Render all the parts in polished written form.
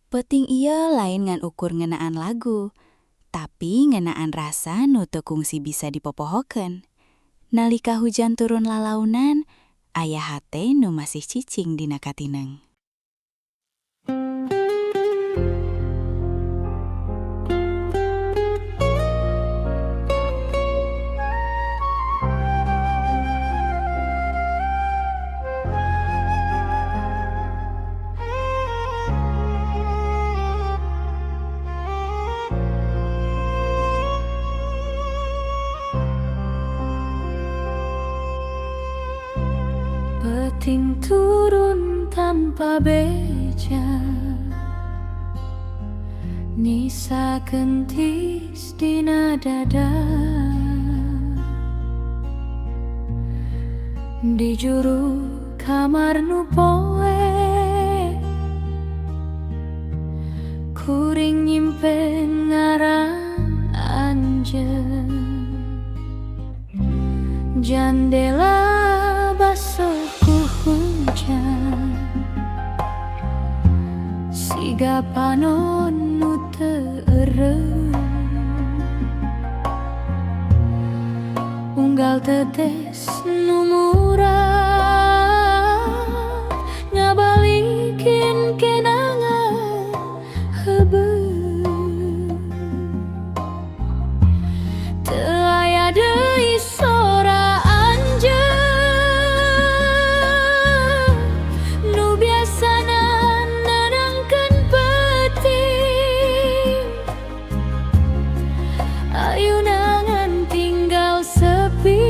Penting iya lain ngan ukur ngenaan lagu, tapi ngenaan rasa nu teu kungsi bisa dipopohokeun. Nalika hujan turun lalaunan, aya hate nu masih cicing dina katineng. Peting turun tanpa beja, Nisa kentis dina dada. Di juru kamar nu poe, kuring nyimpen ngaran anjeun. Jandela basuh ku hujan, siga panon nu teu eureum. Unggal tetes nu murah ngabalikeun kenangan heubeul. Teu aya deui sora anjeun nu biasana nenangkeun peuting. Ayeuna ngan tinggal sepi,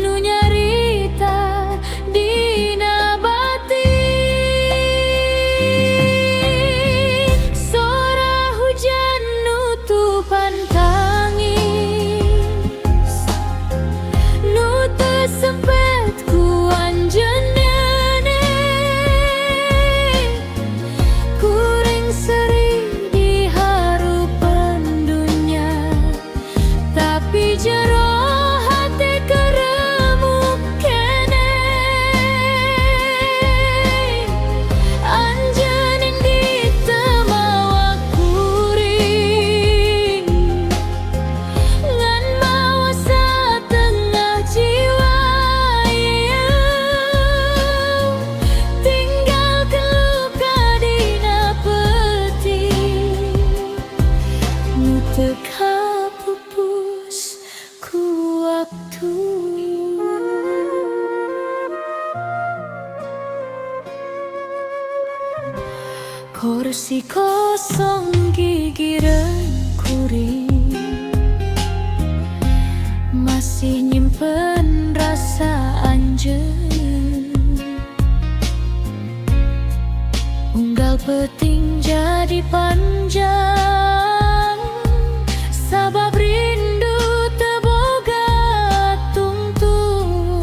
nu nyarita dina batin. Sora hujan nutupan tangis, nu teu sempet ku anjeun neuneh. Kuring seri diharupan dunya, tapi jero hate keremuk keneh. Anjeun di teu mawa kuring, ngan mawa satengah jiwa ieu. Tinggalkeun luka dina peuting, nu teu kapupus ku waktu. Kursi kosong gigireun kuring, masih nyimpen rasa anjeun. Unggal peuting jadi panjang, sabab rindu teu boga tungtung.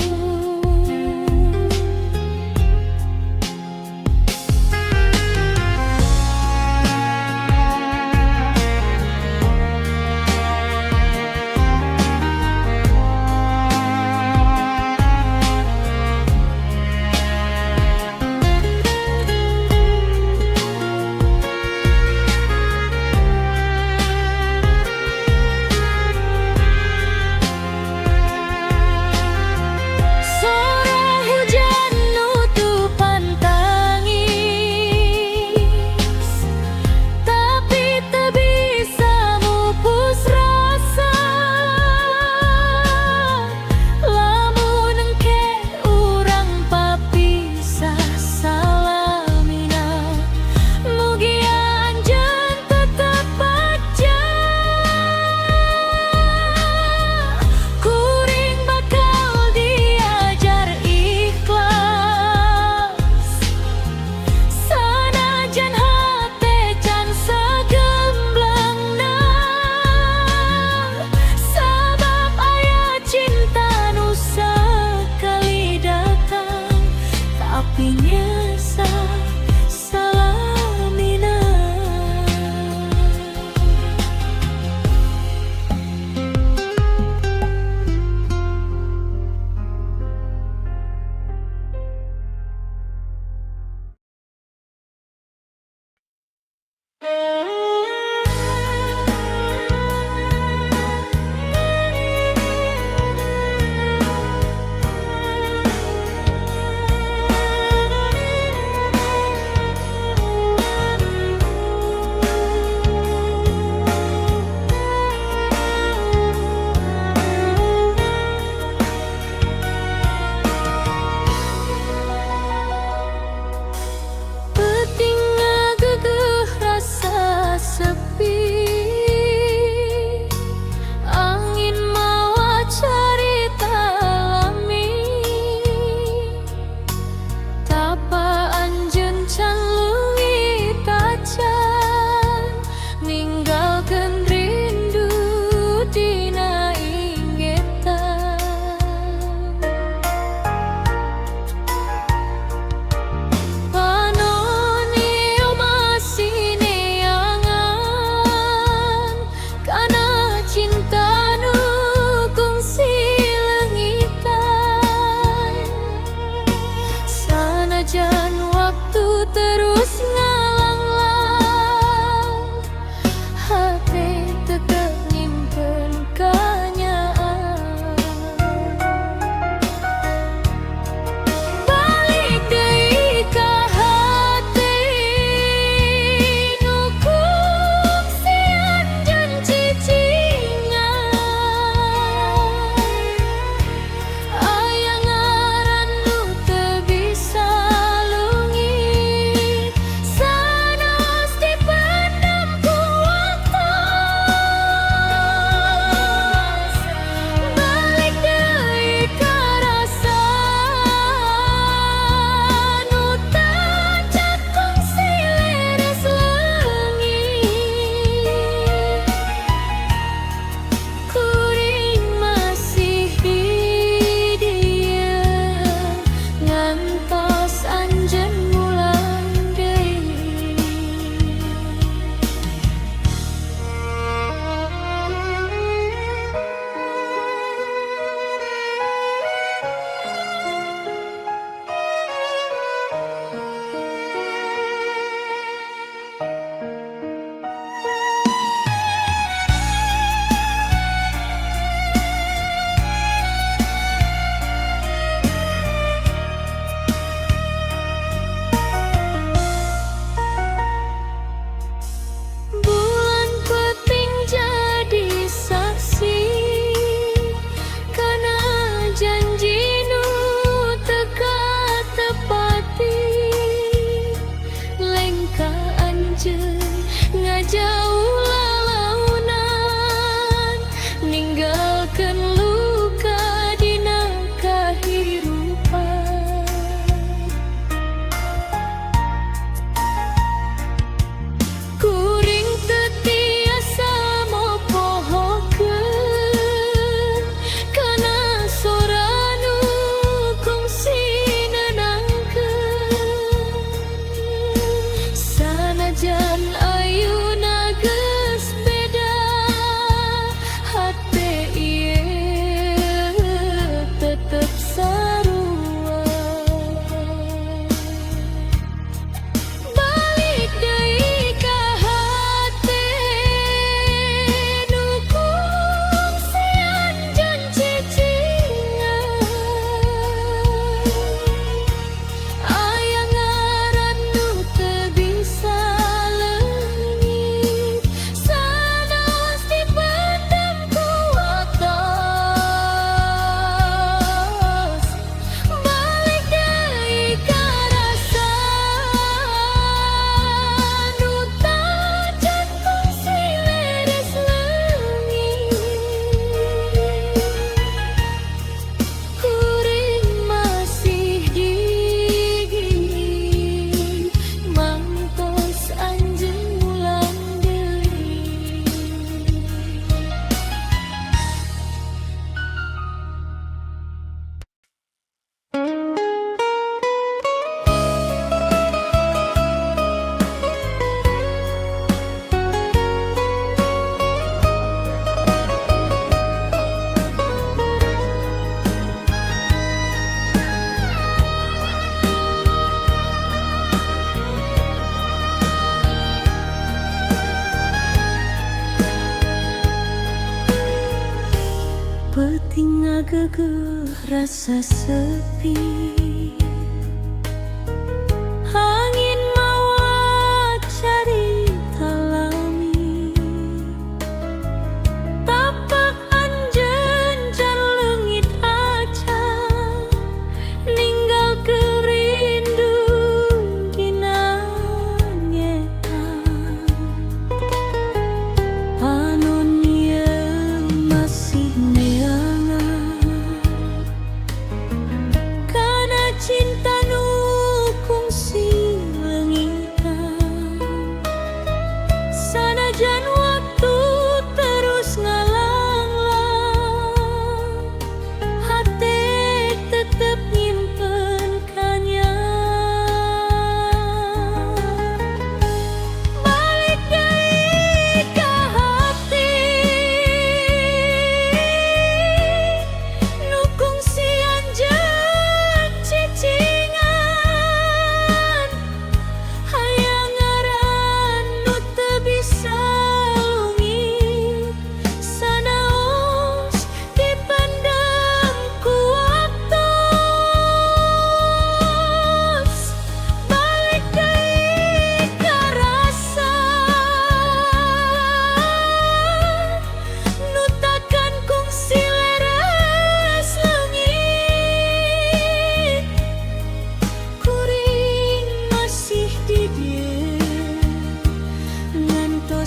terus ngalanglang, hati tetap nyimpen kanyaan. Balik deui ka hati nu kungsian jeung cicingan, aya ngaran nu teu bisa leungit, sanes dipendam ku watos. Balik deui ka rasa nu tancap kungsi leres leungit, kuring masih di dieu ngantos anjeun ngulang deui. Bulan peuting jadi saksi kana janji nu teu katepati, lengka anjeun ngajauh lalaunan, ninggalkeun luka dina kahirupan. Kuring teu tiasa mopohokeun kana sora nu kungsi nenangkeun, sanajan ayeuna geus beda, hate ieu tetep sarua. Balik deui ka hati nu kungsian jeung cicingan, aya ngaran nu teu bisa leungit, sanes dipendam ku watos. Balik deui ka rasa nu tancap kungsi leres leungit, kuring masih digigit, mantos anjeun ngulang deui. Peuting ngageugeul rasa sepi, angin mawa carita lami, tapak anjeun can leungit aca, ninggalkeun rindu dina nyetan. Panon ieu masih neangan kana cinta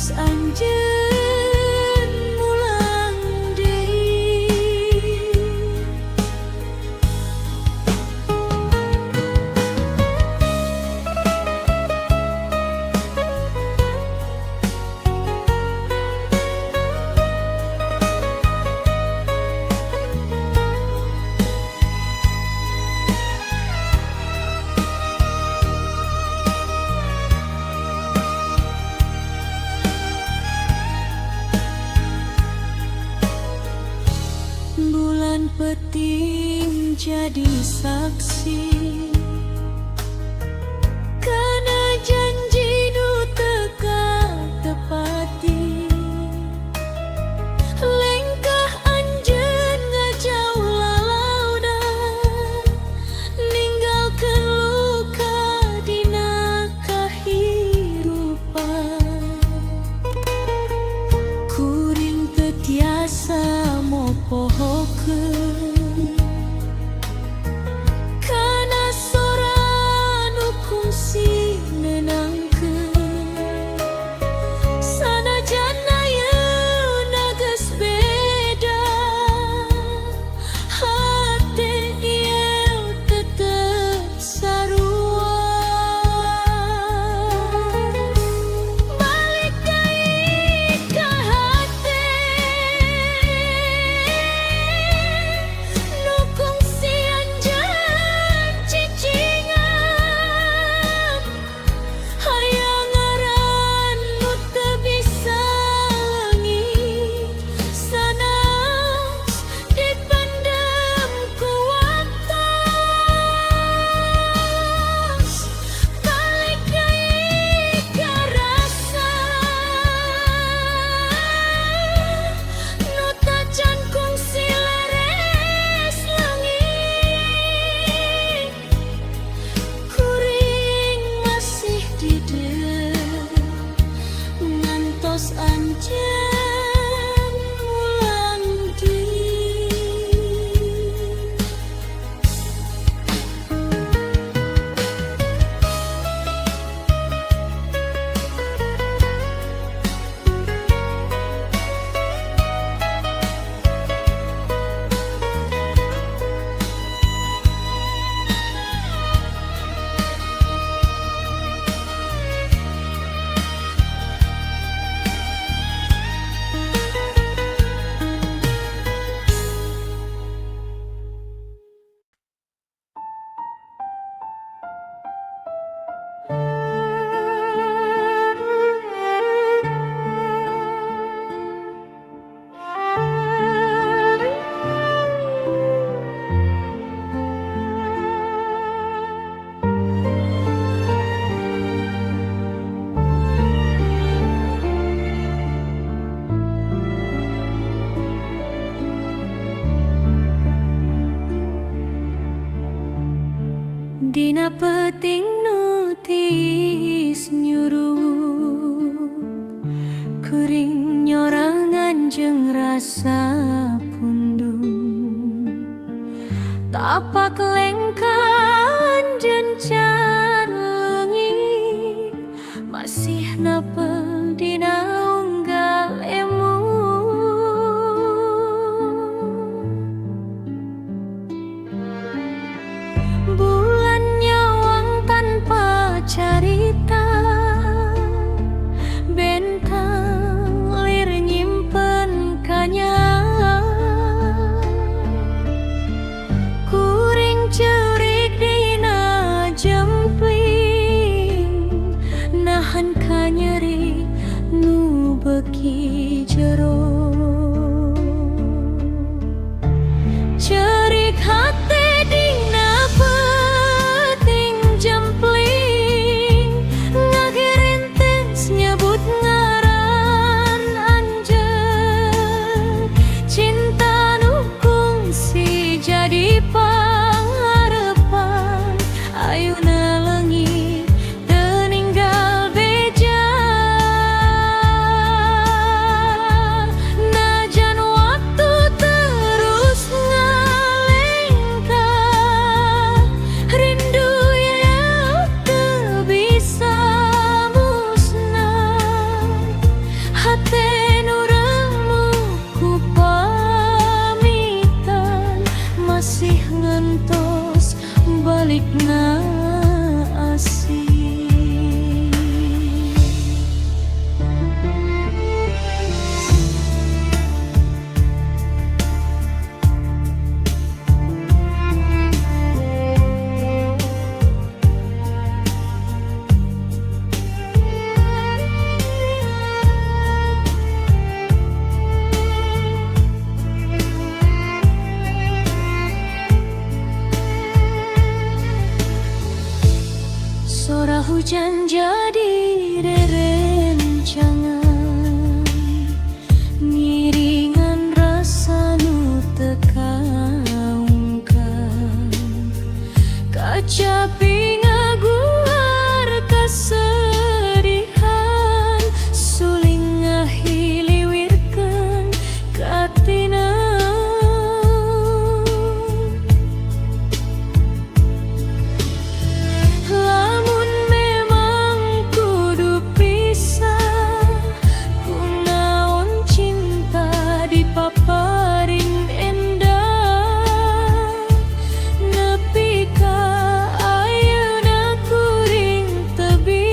ngantos anjeun mulang deui. Bulan peting jadi saksi kana janji nu teka tepati. Lengkah anjeun ngajauh lalaudan, ninggalkeun luka dina kahirupan. Kuring teu tiasa mopohokeun kana sora nu kungsi nenangkeun. Sanajan ayeuna geus beda, hate ieu tetep sarua. Balik deui ka hate nu kungsi anjeun cicingan. Hayang ngaran nu teu bisa leungit, sanas dipendem ku watos. Balik deui ka rasa nu tacan kungsi leres leungit. Kuring masih dideuk ngantos anjeun mulang deui. Dina peting nu tiis nyuruh, kuring nyorangan jeung rasa pundung. Tapak lengkah anjeun can leungit, masih nepeng dina unggal emu. Bulan nyawang tanpa carita, bentang lir nyimpen kanya. Kuring ceurik dina jempling, nahan ka nyeri nu beuki jero. Ceurik hate dina peting jempling, ngagirintens nyebut ngaran anjeun. Cinta nu kungsi jadi pangarepan, ayeuna leungit teu ninggal beja.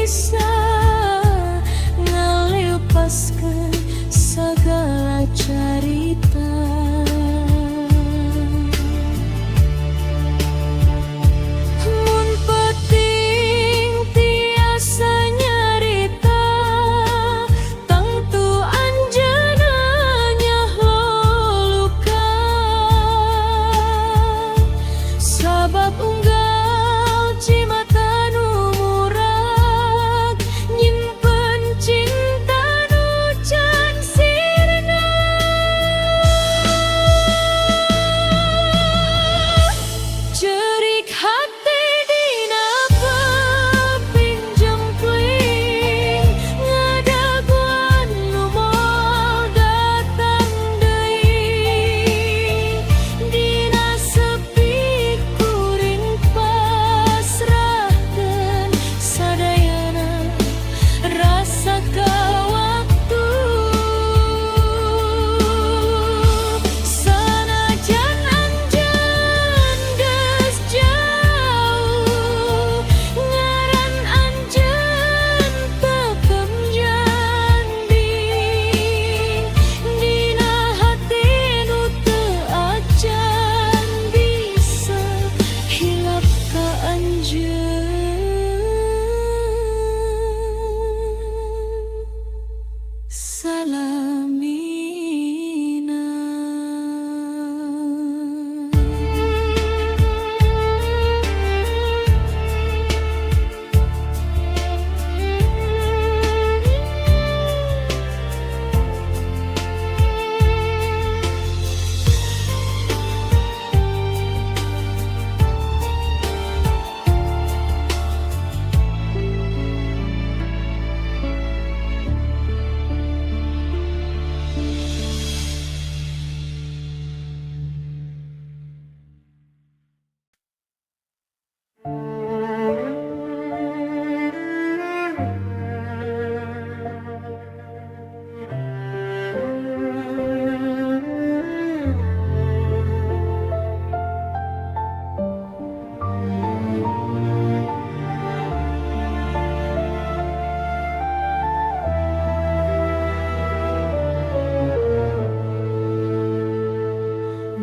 bisa ngelepaskan segala cerita. Mun penting tiasa nyarita, tangtu anjeunanya lulukan. Sabab unggal cimata nu murag, nyimpen cinta nu can sirna. Cerik hati dina peping jempling, ngadaguan nu moal datang deui. Dina sepi kuring pasrahkeun sadayana rasa ka waktu. Sanajan anjeun geus jauh, ngaran anjeun tekem janding. Dina hati nu teu acan bisa hilap ka anjeun. Salamina.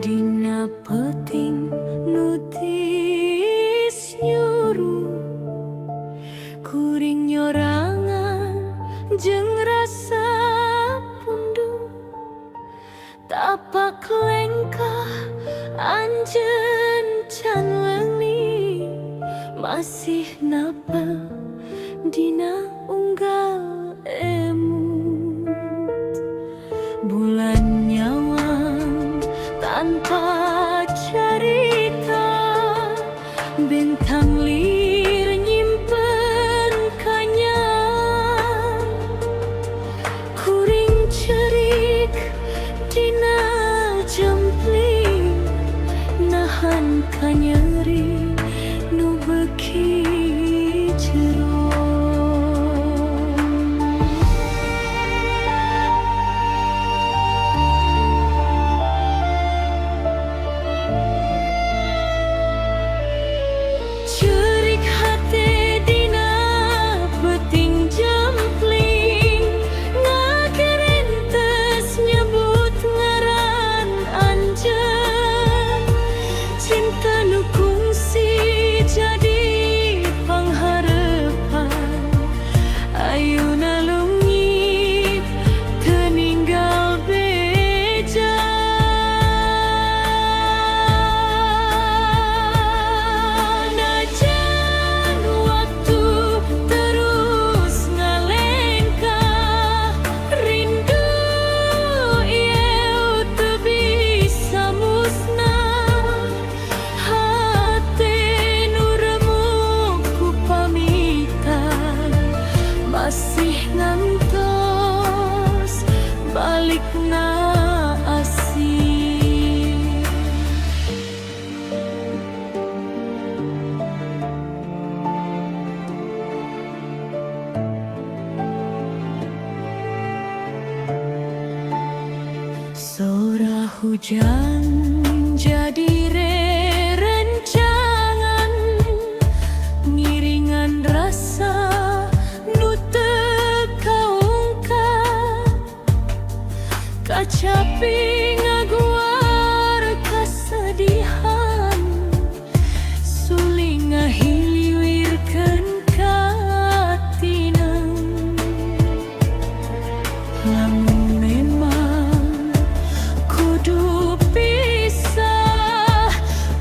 Dina peuting nu tiis nyuruh, kuring nyorangan jeung rasa punduh. Tapak lengkah anjeun can leungning, masih napel dina unggal emut. Bulan nyawang tanpa cerita, bintang lir nyimpen kanyang. Kuring cerik dina jempling, nahan ka nyeri nu beuki jero. Cerik hati dina peuting jempling, ngagerentes nyebut ngaran anjeun. Cinta nu kungsi jadi pangharepan, ayeuna leungit teu ninggal beja. Najan waktu terus ngalengkah, rindu ieu teu bisa musnah. Hati nu remuk ku pamitan, masih ngantos balikna asih. Sora hujan jadi rerencangan, ngiringan rasa kacapi ngaguar kasedihan, suling ngahiliwirkeun katinang. Lamun memang kudu pisah,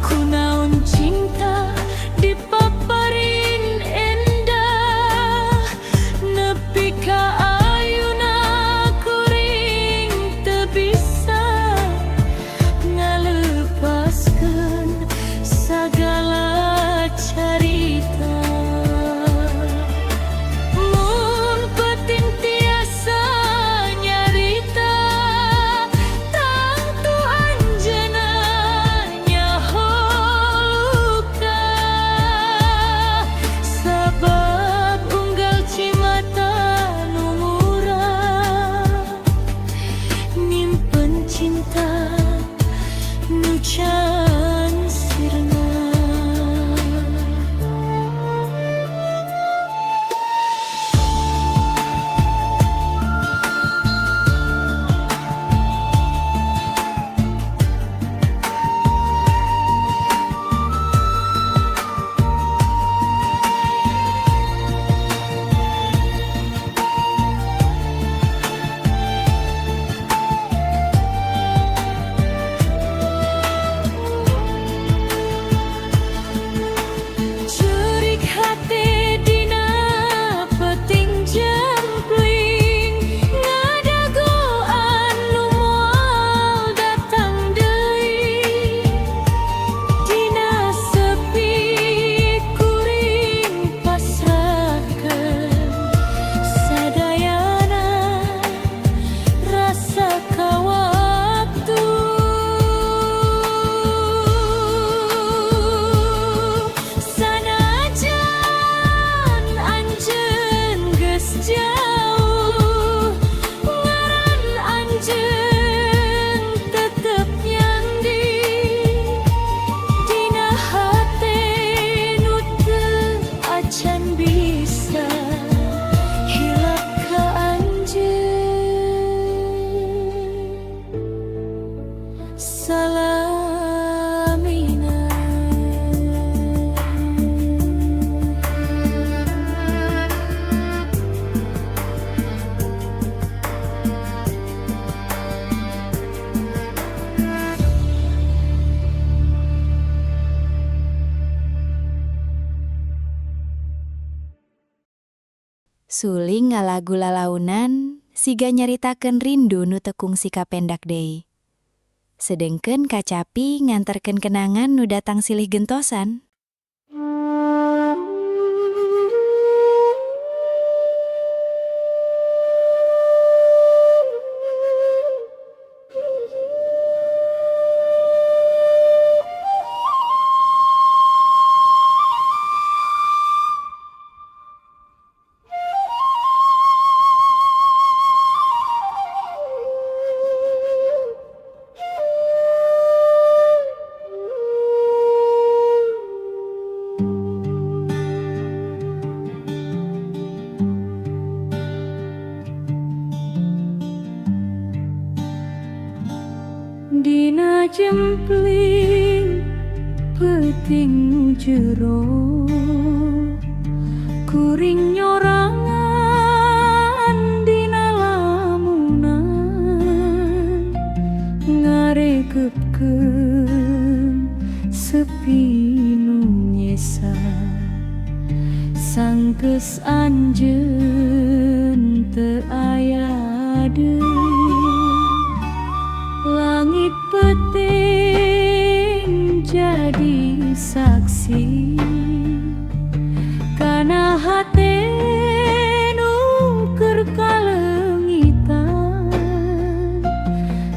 kunaon cinta dipaparin endah, nepi ka ayeuna kuring teu bisa ngalepaskeun sagala carita. Mun penting tiasa nyarita, tangtu anjeunna nyaho luka, sabab unggal cimata nu murah nyimpen cinta nu can sirna. Curik hati dina peting jempling, ngadagoan nu moal datang deui. Dina sepi kuring pasrahkeun sadayana rasa ka waktu. Sanajan anjeun geus jauh, ngaran anjeun tetep nyandi dina hate nu teu acan bisa hilap ka anjeun. Salamina. Suling ngalagu lalaunan siga nyaritakeun rindu nu teu kungsi kapendak deui. Sedengkeun kacapi nganterkeun kenangan nu datang silih gentosan. Dina jempling peting nu jero, kuring nyorangan dina lamunan, ngaregepkeun sepi nu nyesa, sanggeus anjeun teu aya deui. Langit peting jadi saksi kana hate nu keur kalengitan,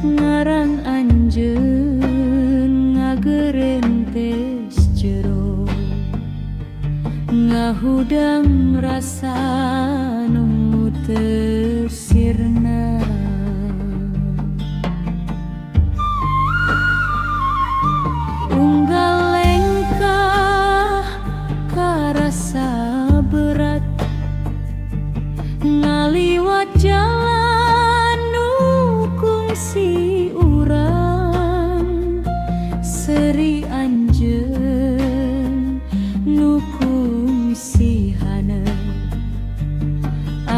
ngaran anjeun ngagerentes jero, ngahudang rasa nu teu sirna. Unggal lengkah karasa berat, ngaliwat jalan nu kungsi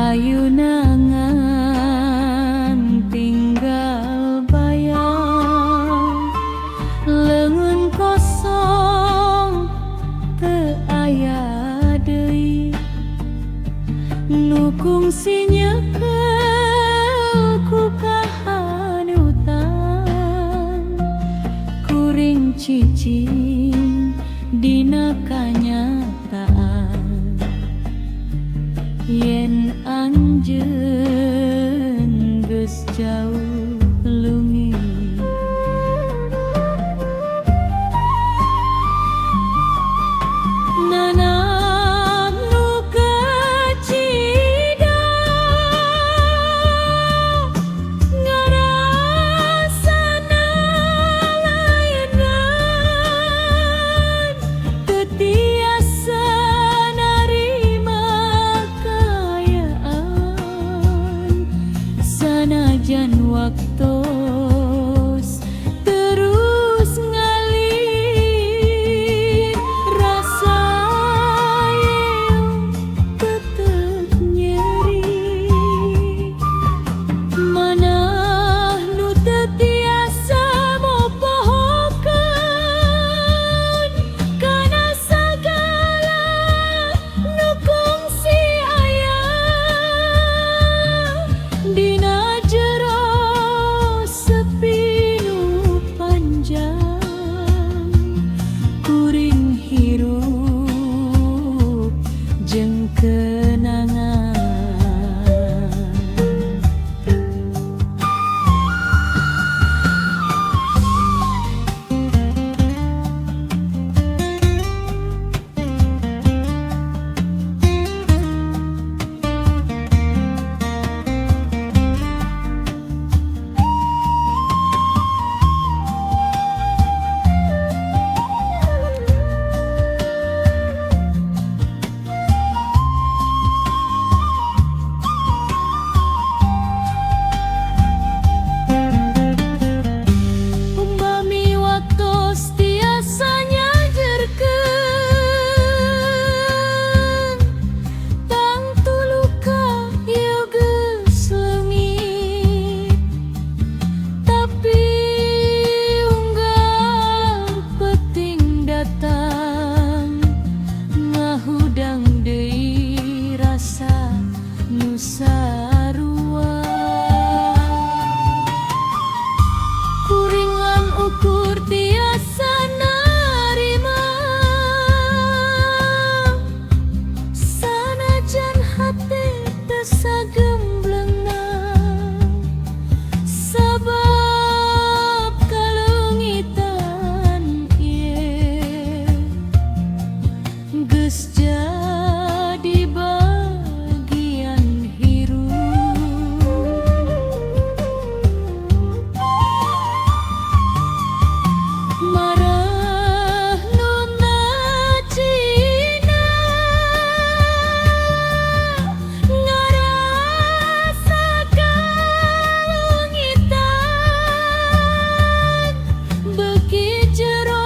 ayunangan tinggal bayang lengan kosong teu aya deui nu kungsi nyekel ku kahanutan kuring cicing dina kanyataan yen anjeun geus jauh lungit nanam nu kecida ngarasana layanan teu tiasa narima kaayaan sanajan waktos terus ngalir rasa yeung tetep nyeri manah nu teu tiasa mopohokeun kana sagala nu kungsi aya dina jero sepi nu panjang kuring hirup jeung kenangan umpami waktos tiasa nyajarkeun tangtu luka ieu geus leungit tapi unggal peuting datang ngahudang deui rasa nu sarua kuringan ukur tiasa narima sanajan hati teu sagemblengan sabab kalungitan ieu geus jadi bagian hirup marah nu nacina ngarasa kalungitan beuki jero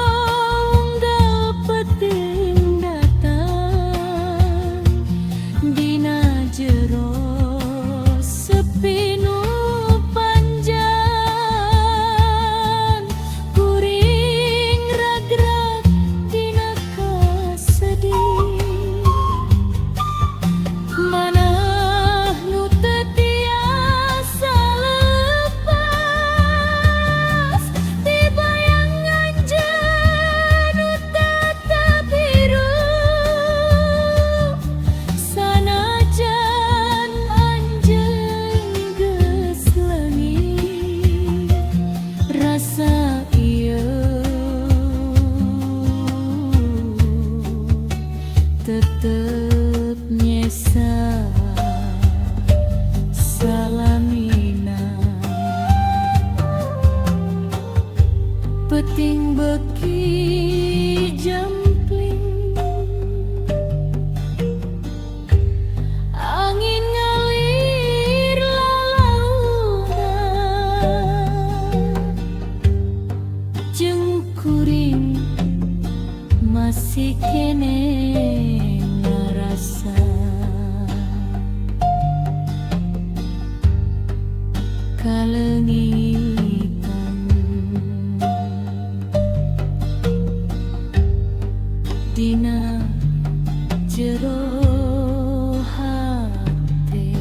unggal peuting datang dina jero sepi nu panjang kuring ragrag dina kasedih manah nu teu tiasa lepas ti bayangan anjeun nu tetep hirup sanajan anjeun geus leungit rasa ieu tetep nyesa salamina peuting beuki jampling angin ngalir lalaunan jeung kuring masih kene ngarasa kalengitan dina jero hati.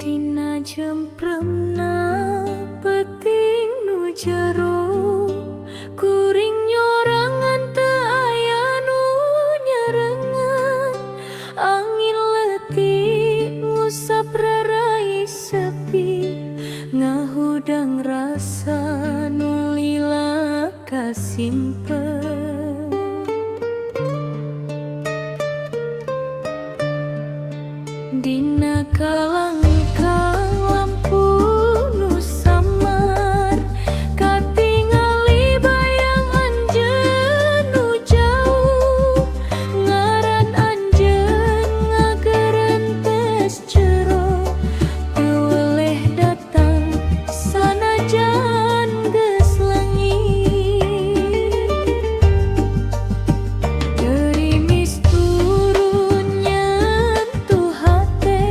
Tina jempremna peting nu jero kuring nyorangan teu aya nu nyarengan angin letih ngusap rarai sepi ngahudang rasa nu lila kasimpen dina kalangkang lampu nu samar katingali bayang anjeun nu jauh ngaran anjeun ngagerentes jero teu weleh datang sanajan geus leungit gerimis turun nyentuh hate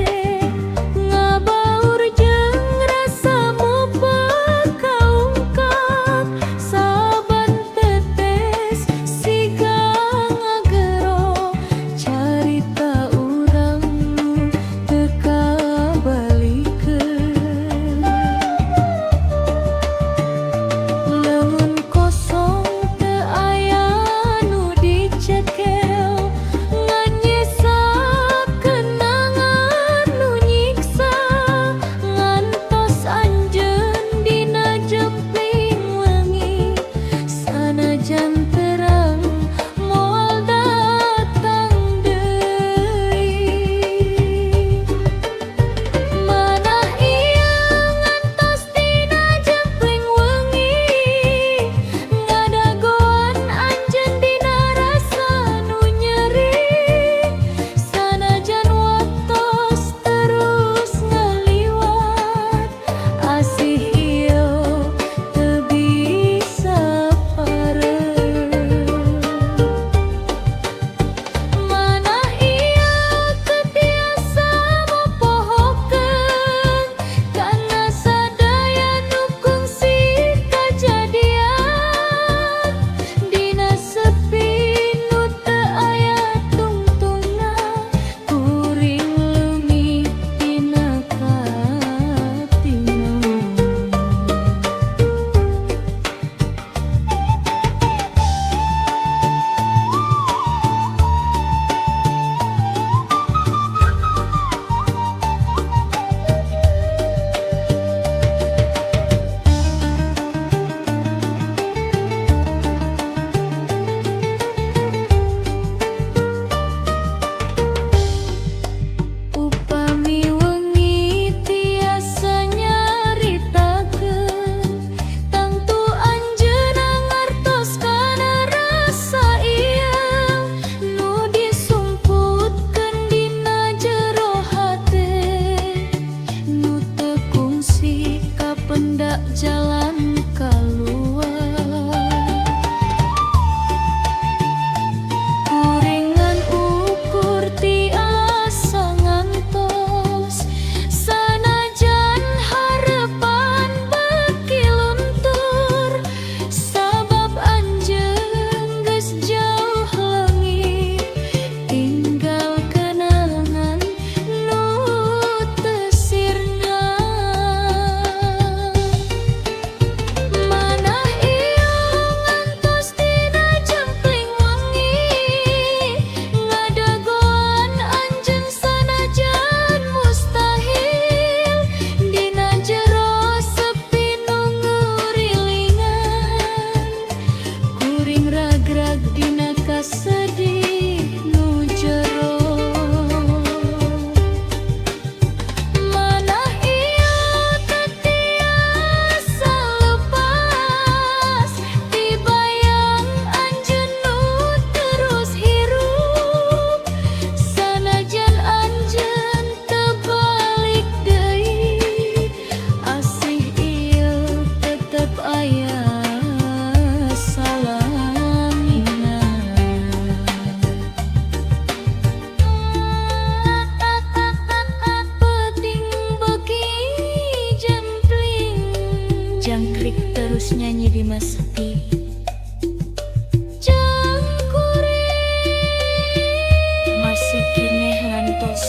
ngantos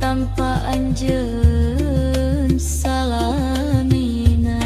tanpa anjeun salamina.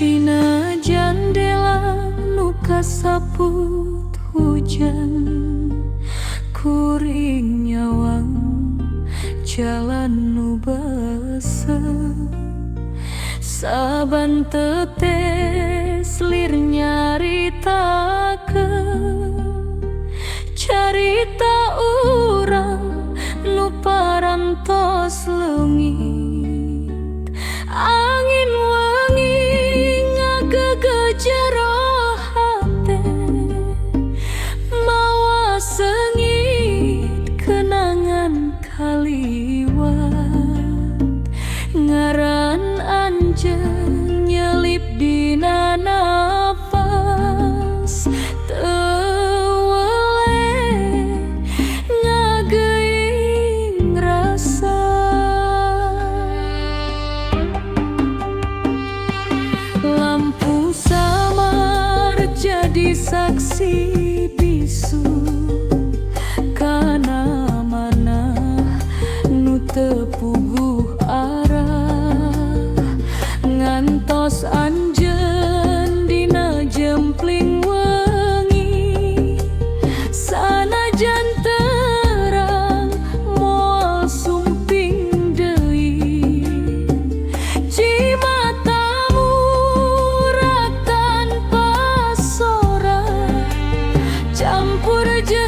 Dina jandela nu kasaput hujan, kuring nyawang jalan nu baseuh. Saban tetes lir nyaritakeun carita urang nu parantos leungit. Angin wangi ngagegejero hate, mawa sengit kenangan kaliwat. Ngaran anjeun nyelip dina napas, teu weleh ngageuing rasa. Lampu samar jadi saksi bisu kana mana nu teu puguh arah. Ngantos anjeun dina jempling wengi, sanajan terang moal sumping deui. Cimatamu rak tanpa sorak, campur jeung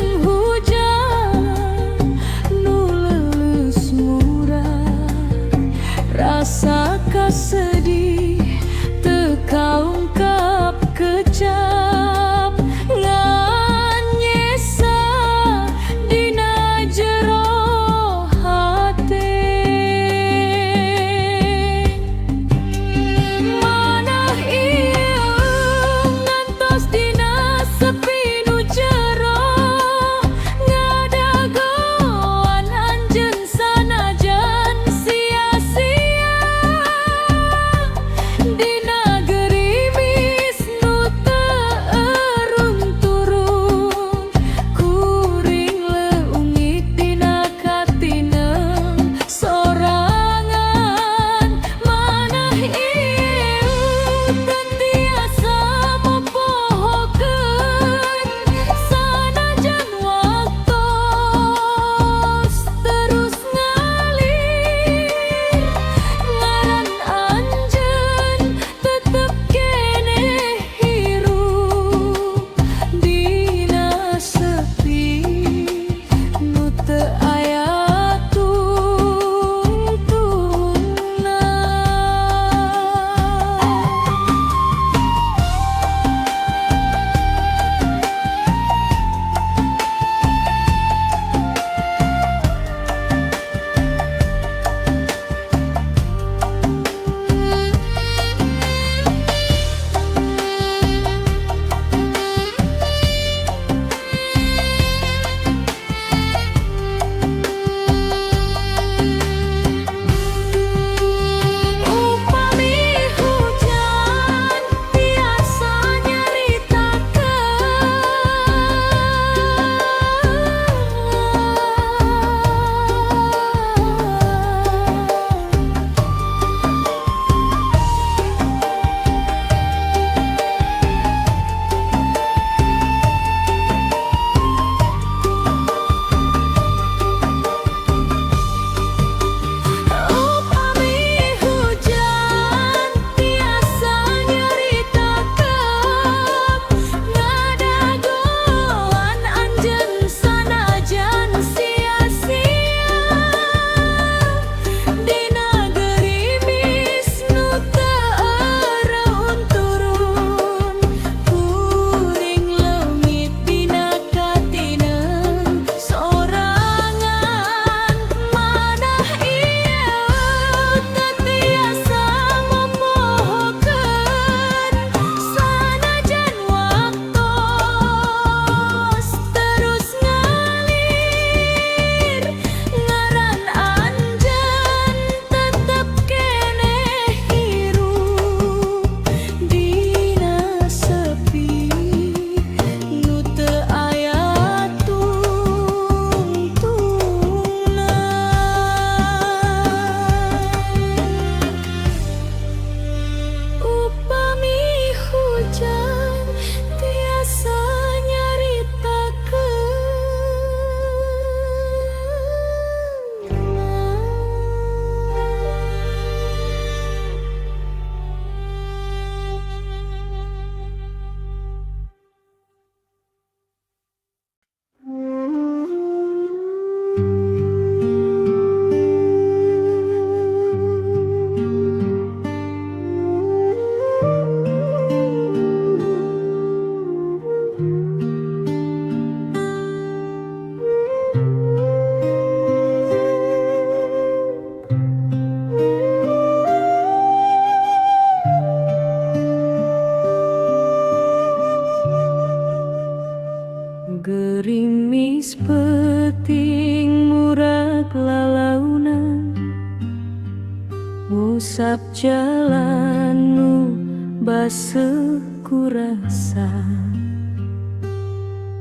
sekurasa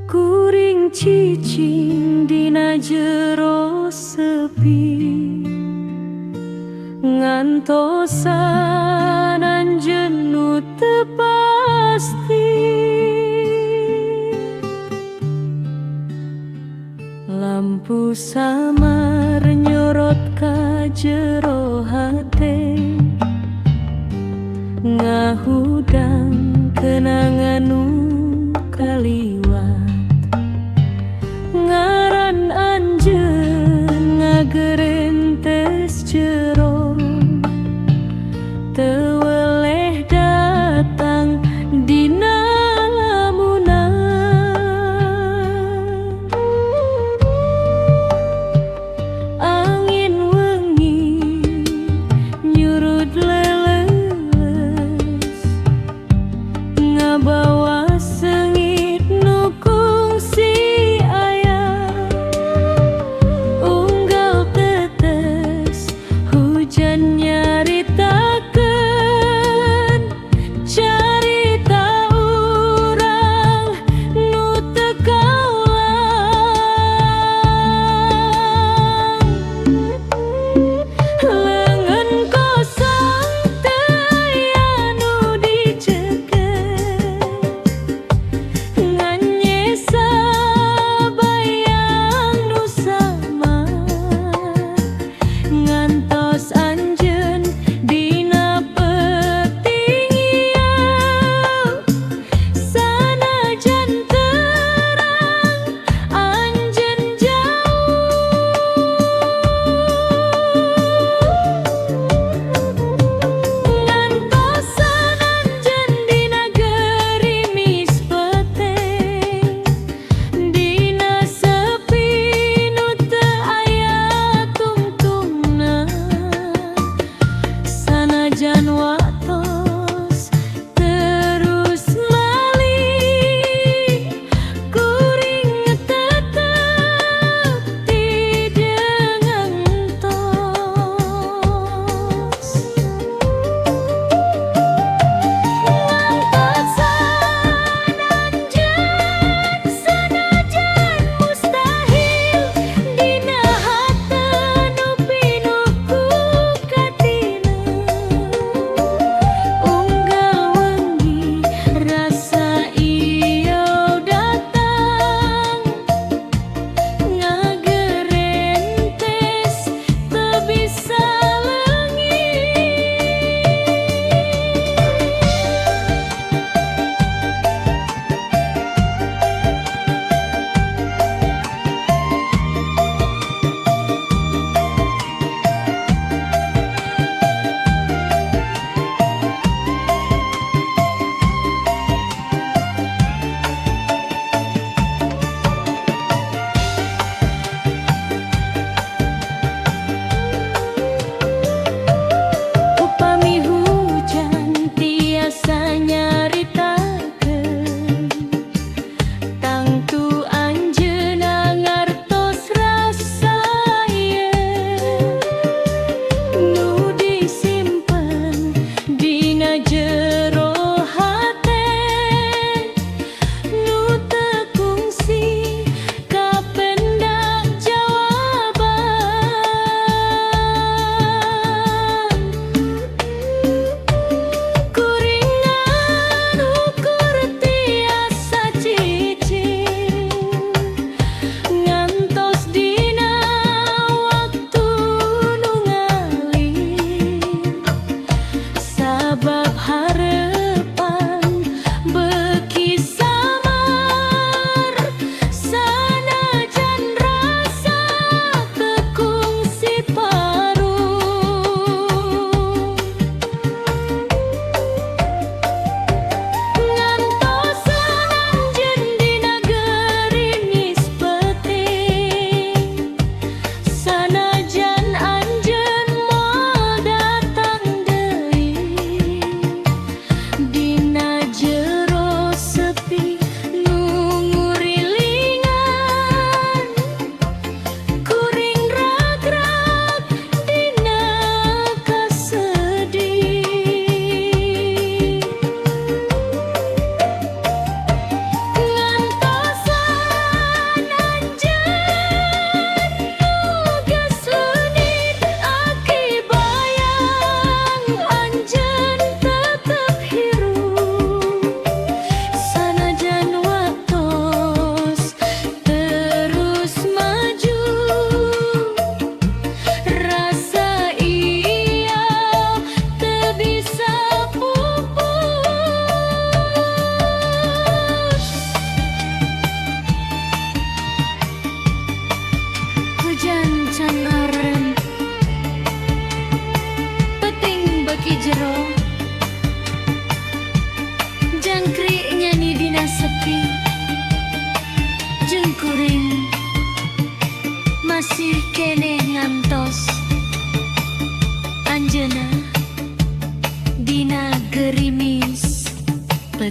kuring cicing dina jero sepi ngantosan anjeun nu teu pasti lampu samar nyorot ka jero hate ngahudang kenangan nu kaliwat ngaran anjeun ngagerentes jero teu weleh datang dina lamunan angin wengi nyurut leles ngabawa sengit nu kungsi aya unggal tetes hujan nyaritakeun carita urang nu teu kalang leungeun kosong teu aya nu dicekel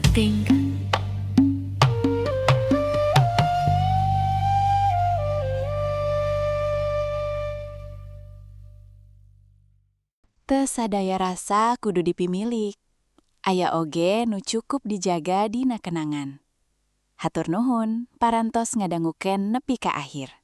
penting. Teu sadaya rasa kudu dipimilik. Aya oge nu cukup dijaga dina kenangan. Hatur nuhun, parantos ngadangukeun nepi ka akhir.